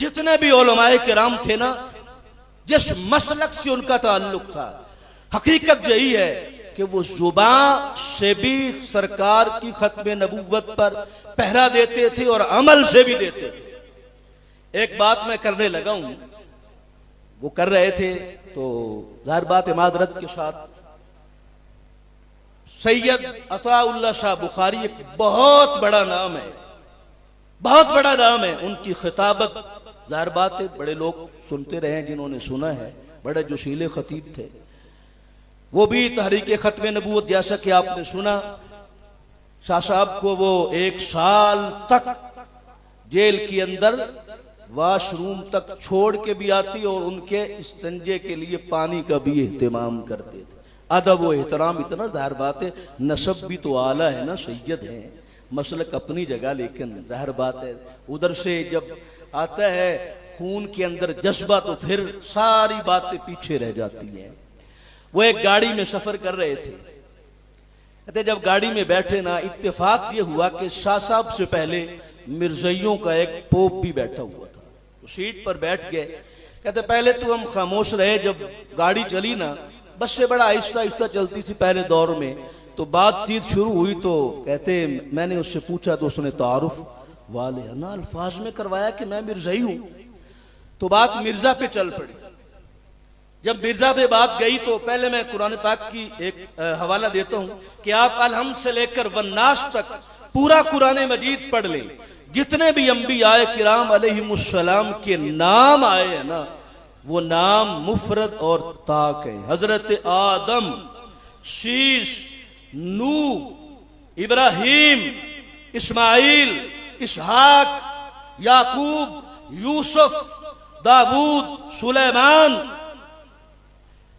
जितने भी उलमाए किराम थे ना, जिस मसलक से उनका ताल्लुक था, हकीकत यही है कि वो जुबान से भी सरकार की खत्म नबूवत पर पहरा देते थे और अमल से भी देते थे। एक बात मैं करने लगा हूं, वो कर रहे थे तो जाहिर बात इमादरत के साथ, सैयद अताउल्लाह शाह बुखारी एक बहुत बड़ा नाम है, बहुत बड़ा नाम है। उनकी खिताबत जाहिर बात है बड़े लोग सुनते रहे हैं, जिन्होंने सुना है, बड़े जोशीले खतीब थे। वो भी तहरीक खत्म नबूवत, जैसा कि आपने सुना, शाह साहब को वो 1 साल तक जेल के अंदर वाशरूम तक छोड़ के भी आती और उनके इस्तंजे के लिए पानी का भी एहतमाम करते थे। अदब व एहतराम इतना, जाहिर बात है नसब भी तो आला है ना, सैयद है, मसलक अपनी जगह, लेकिन जाहिर बात है उधर से जब आता है खून के अंदर जज्बा तो फिर सारी बातें पीछे रह जाती हैं। वो एक गाड़ी में सफर कर रहे थे, कहते जब गाड़ी में बैठे ना, इत्तेफाक ये हुआ कि शाह साहब से पहले मिर्जइयों का एक पोप भी बैठा हुआ था, तो सीट पर बैठ गए। कहते पहले तो हम खामोश रहे, जब गाड़ी चली ना, बस से बड़ा आहिस्ता आहिस्ता चलती थी पहले दौर में, तो बातचीत शुरू हुई तो कहते मैंने उससे पूछा तो उसने तारुफ वाले ना अल्फाज में करवाया कि मैं मिर्जाई हूं, तो बात मिर्जा पे चल पड़ी। जब मिर्जा पे बात गई तो पहले मैं कुरान पाक की एक हवाला देता हूं कि आप अलहम से लेकर वन्नास तक पूरा कुरान मजीद पढ़ लें। जितने भी अंबियाए किराम अलैहिमुस्सलाम के नाम आए हैं ना, वो नाम मुफरद और ताक है। हजरत आदम, शीश, नूह, इब्राहिम, इस्माइल, इसहाक, याकूब, यूसुफ, दाऊद, सुलेमान,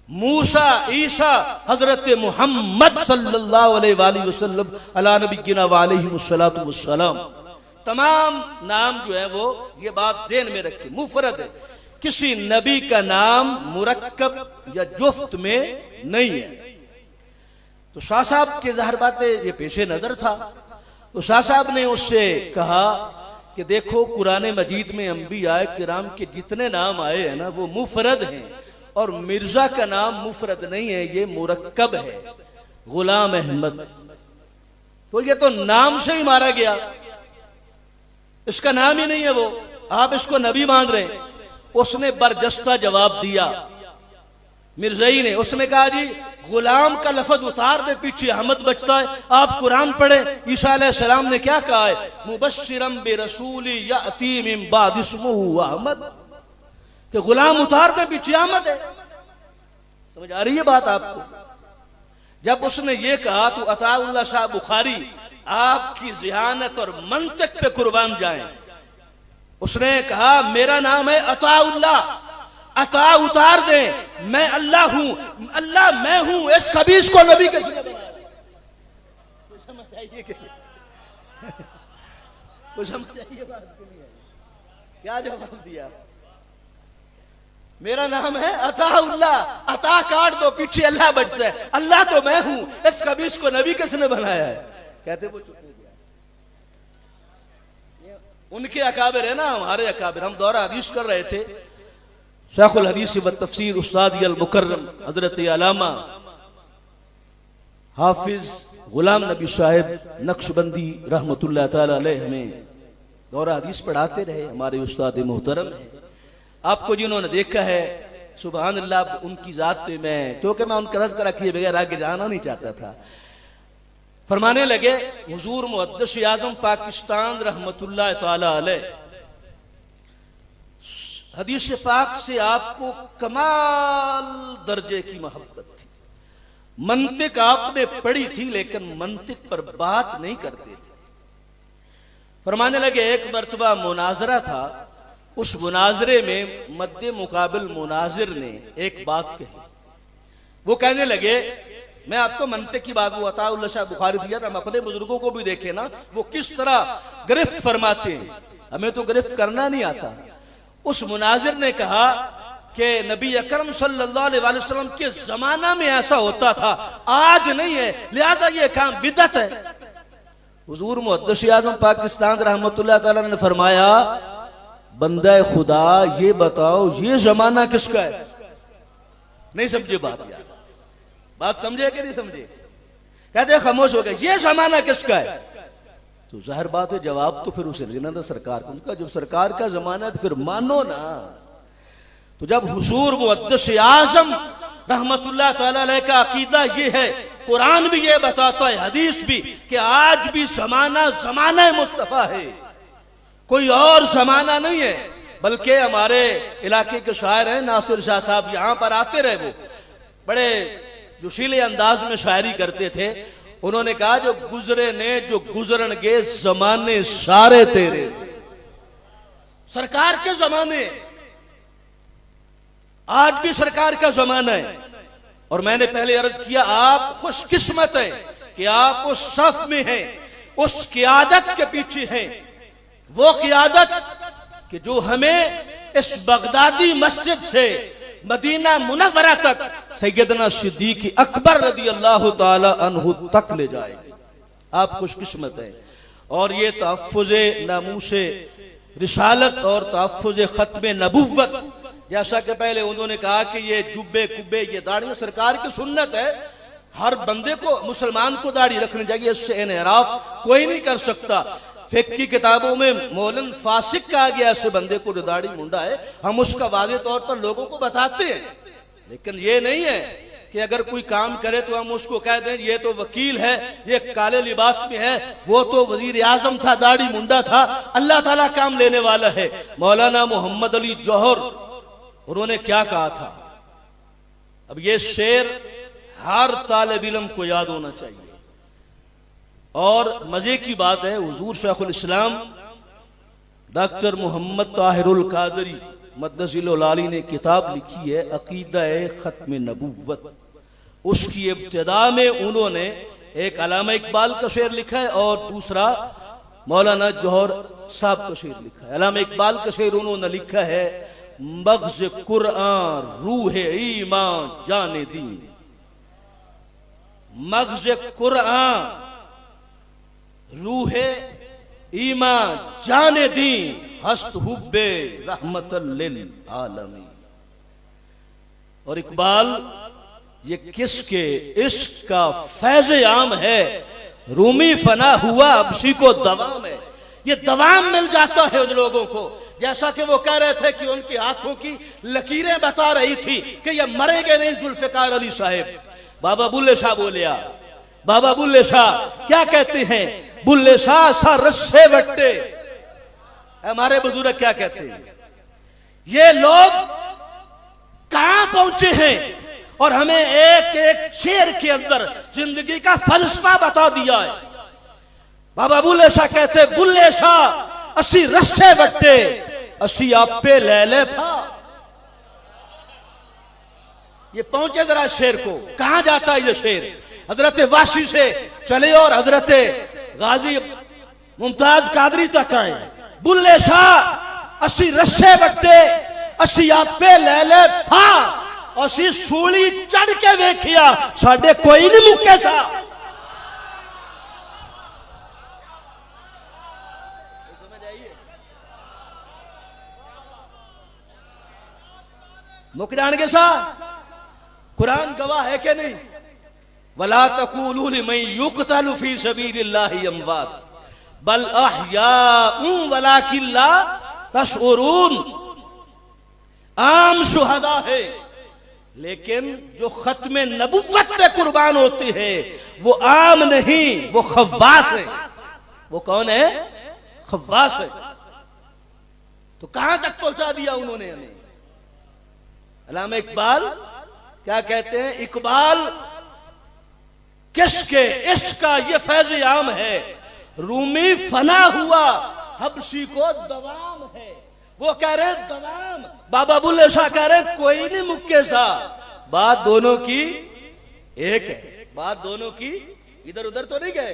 मूसा, ईसा, हजरत मोहम्मद सल्लल्लाहु अलैहि वसल्लम अला नबीना व अलैहिमुस्सलातु वस्सलाम, तमाम नाम जो है वो, ये बात ज़हन में रखें, मुफरद है। किसी नबी का नाम मुरक्कब या जुफ्त में नहीं है। तो शाह साहब के ज़ाहिर बात है ये पेशे नजर था, तो शाह साहब ने उससे कहा कि देखो कुरान मजीद में अंबियाए किराम के जितने नाम आए हैं ना, वो मुफरद हैं, और मिर्जा का नाम मुफरद नहीं है, ये मुरक्कब है, गुलाम अहमद। तो ये तो नाम से ही मारा गया, इसका नाम ही नहीं है वो, आप इसको नबी मान रहे हैं। उसने बरजस्ता जवाब दिया मिर्जाई ने, उसने कहा जी गुलाम का लफ्ज उतार दे, पीछे अहमद बचता है, आप कुरान पढ़े। ईसा अलैहिस्सलाम ने क्या कहा है, मुबश्शिरम बिरसूली याती मिन बाद इस्मुहु अहमद, कि गुलाम उतार दे, पीछे अहमद है। समझ आ रही है बात आपको? जब उसने ये कहा तो अताउल्लाह शाह बुखारी आपकी ज़िहानत और मंतिक पे कुर्बान जाएं। उसने कहा मेरा नाम है अताउल्लाह, अता उतार दे, मैं अल्लाह हूं, अल्लाह मैं हूं, इस खबीस को नबी के क्या जवाब दिया? मेरा नाम है अताउल्लाह, अता काट दो, पीछे अल्लाह बचता है, अल्लाह तो मैं हूं, इस खबीस को नबी किसने बनाया है? कहते वो चुप हो गया। उनके अकाबिर है ना, हमारे अकाबिर। हम दौरा हदीस कर रहे थे, शेखुल हदीस व तफसीर उस्ताद अल मुकर्रम हजरत अलामा हाफिज गुलाम नबी साहिब नक्शबंदी रहमतुल्लाह ताला अलैह हमें दौरा हदीस पढ़ाते रहे, हमारे उस्ताद मोहतरम है। आपको जिन्होंने देखा है, सुबहान अल्लाह, उनकी जात पे मैं, क्योंकि मैं उनका तज़किरा किए बगैर आगे जाना नहीं चाहता था, फरमाने लगे हुजूर मुहद्दिस आज़म पाकिस्तान रहमतुल्लाह ताला अलैह हदीस पाक से आपको कमाल दर्जे की मोहब्बत थी। मंतिक आपने पढ़ी थी, लेकिन मंतिक पर बात नहीं करते थे। फरमाने लगे एक मर्तबा मुनाजरा था, उस मुनाजरे में मद्दे मुकाबिल मुनाजिर ने एक बात कही। वो कहने लगे, मैं आपको मंतिक की बात, वो अताउल्लाह शाह बुखारी थी, हम अपने बुजुर्गों को भी देखे ना, वो किस तरह गिरफ्त फरमाते हैं, हमें तो गिरफ्त करना नहीं आता। उस मुनाजिर ने कहा कि नबी अकरम सल्लल्लाहु अलैहि वसल्लम के जमाना में ऐसा होता था, आज नहीं है, लिहाजा ये काम बिदअत है। हुजूर मुहद्दिस आज़म पाकिस्तान रहमतुल्लाह ताला ने फरमाया, बंदा खुदा ये बताओ ये जमाना किसका है? नहीं समझे बात यार, बात समझे कि नहीं समझे? कहते खामोश हो गए, ये जमाना किसका है? तो जाहिर बात है जवाब तो फिर उसे लेना था सरकार को। उनका जब सरकार का जमाना है तो फिर मानो ना। तो जब हुजूर मुक़द्दस आज़म रहमतुल्लाह तआला अलैह का अकीदा ये है, कुरान भी ये बताता है, हदीस भी, कि आज भी जमाना जमाना मुस्तफ़ा है, कोई और जमाना नहीं है। बल्कि हमारे इलाके के शायर हैं नासिर शाह साहब, यहाँ पर आते रहे, वो बड़े जोशीले अंदाज में शायरी करते थे। उन्होंने कहा जो गुजरे ने जो गुजरन गे जमाने सारे तेरे। सरकार के जमाने, आज भी सरकार का जमाना है। और मैंने पहले अर्ज किया, आप खुशकिस्मत हैं कि आप उस सफ में हैं, उस क़ियादत के पीछे हैं, वो क़ियादत कि जो हमें इस बगदादी मस्जिद से मदीना मुनव्वरा तक सैयदना सिद्दीक़ अकबर रज़ी अल्लाह ताला अन्हु तक ले जाएगी। आप खुशकिस्मत हैं। और ये तहफ़्फ़ुज़े नामूसे रिसालत और तहफ़्फ़ुज़े ख़त्मे नबुव्वत, जैसा कि पहले उन्होंने कहा कि ये जुब्बे कुब्बे ये दाढ़ी सरकार की सुन्नत है, हर बंदे को मुसलमान को दाढ़ी रखनी चाहिए, इससे इनहराफ कोई नहीं कर सकता। फिक़्ह की किताबों में मौलन फासिक कहा गया ऐसे बंदे को जो दाढ़ी मुंडा है, हम उसका वाज़े तौर पर लोगों को बताते हैं। लेकिन ये नहीं है कि अगर कोई काम करे तो हम उसको कह दें ये तो वकील है, ये काले लिबास में है, वो तो वजीर आजम था, दाढ़ी मुंडा था, अल्लाह ताला काम लेने वाला है। मौलाना मोहम्मद अली जौहर, उन्होंने क्या कहा था? अब ये शेर हर तालिब इल्म को याद होना चाहिए। और मजे की बात है, हुजूर शेखुल इस्लाम डॉक्टर मोहम्मद ताहिरुल कादरी मद्दसिल आली ने किताब लिखी है अकीदा-ए ख़त्म नबुव्वत। उसकी इब्तिदा में उन्होंने एक अल्लामा इकबाल का शेर लिखा है और दूसरा मौलाना जौहर साहब का शेर लिखा है। अल्लामा इकबाल का शेर उन्होंने लिखा है मग़ज़ कुरआन रूह ईमान जाने दी। मग़ज़ कुरआन रूह ईमान जाने दी, हस्त हुब्बे रहमतल लिल आलमीन। और इकबाल ये किसके इश्क का फैज़ आम है, रूमी फना हुआ अबशी को दवाम है। ये दवाम मिल जाता है उन लोगों को, जैसा कि वो कह रहे थे कि उनके हाथों की लकीरें बता रही थी कि ये मरेंगे नहीं जुल्फ़िकार अली साहब। बाबा बुल्ले शाह बोलिया, बाबा बुल्ले शाह क्या कहते हैं? बुल्ले शाह सा रस्से बट्टे। हमारे बुजुर्ग क्या कहते हैं? ये लोग कहां पहुंचे हैं और हमें एक एक शेर के अंदर जिंदगी का फलसफा बता दिया है। बाबा बुल्ले शाह कहते, बुल्ले शाह असी रस्से बट्टे असी आपे ले ले फा। ये पहुंचे जरा शेर को, कहां जाता है ये शेर? हजरत वाशी से चले और हजरत गाजी मुमताज कादरी तक आए। बुल्ले शाह असी रस्से बट्टे असी आपे ले ले फा, असी सूली चढ़ के वेखिया साडे कोई नहीं मुके सा। मुक जाएंगे सा? कुरान गवाह है कि नहीं? वला तक़ूलू लिमन युक़तलु फ़ी सबीलिल्लाहि अमवात बल अहयाउन वलाकिन ला तशऊरून। आम शुहदा है, लेकिन जो खत्मे नबुव्वत पे कुर्बान होते हैं वो आम नहीं, वो खव्वास है। वो कौन है? खव्वास है। तो कहां तक पहुंचा दिया उन्होंने हमें? अल्लामा इकबाल क्या कहते हैं? इकबाल किसके इसका ये फैज़ आम है, रूमी फना हुआ हबशी को दवाम है। वो कह रहे दवाम, बाबा बुल्ले शाह कह रहे कोई नहीं मुक्के सा। बात दोनों की एक है, बात दोनों की इधर उधर तो नहीं गए,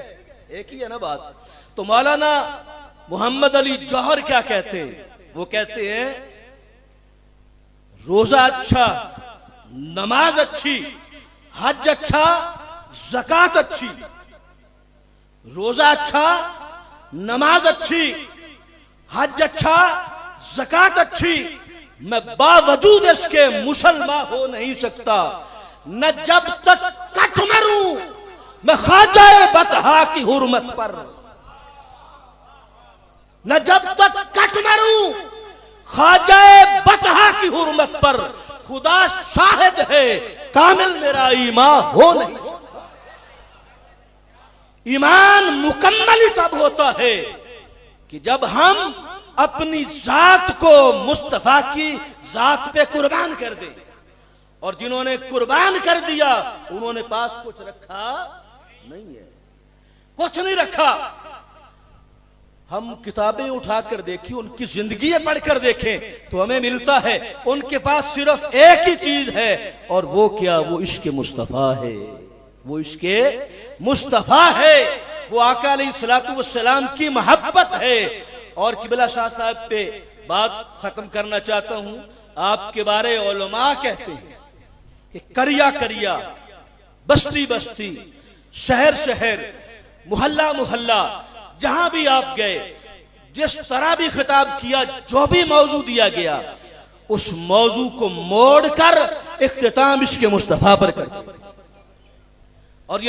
एक ही है ना बात। तो मौलाना मोहम्मद अली जौहर क्या कहते हैं? वो कहते हैं रोजा अच्छा, नमाज अच्छी, हज अच्छा, ज़कात अच्छी। रोजा अच्छा, नमाज अच्छी, हज अच्छा, ज़कात अच्छी, मैं बावजूद इसके मुसलमान हो नहीं सकता। न जब तक कट मरूं मैं ख्वाजा बतहा की हुर्मत पर, न जब तक कट मरूं ख्वाजा बतहा की हुर्मत पर, खुदा शाहिद है कामिल मेरा ईमान हो नहीं सकता। ईमान मुकम्मल ही तब होता है कि जब हम अपनी जात को मुस्तफा की जात पे कुर्बान कर दें। और जिन्होंने कुर्बान कर दिया उन्होंने पास कुछ रखा नहीं है, कुछ नहीं रखा। हम किताबें उठाकर देखें, उनकी जिंदगी पढ़कर देखें तो हमें मिलता है उनके पास सिर्फ एक ही चीज है, और वो क्या? वो इश्क़ मुस्तफा है, वो इश्क़ मुस्तफा है, वो आका अलैहिस्सलातु वस्सलाम की मोहब्बत है। और किबला शाह साहब पे बात खत्म करना चाहता हूं। आपके बारे उलमा कहते हैं कि करिया करिया, बस्ती बस्ती, शहर शहर, मोहल्ला मोहल्ला, जहां भी आप गए, जिस तरह भी खिताब किया, जो भी मौजू दिया गया, उस मौजू को मोड़कर इख्तिताम इश्क़ मुस्तफा पर कर दिया। और ये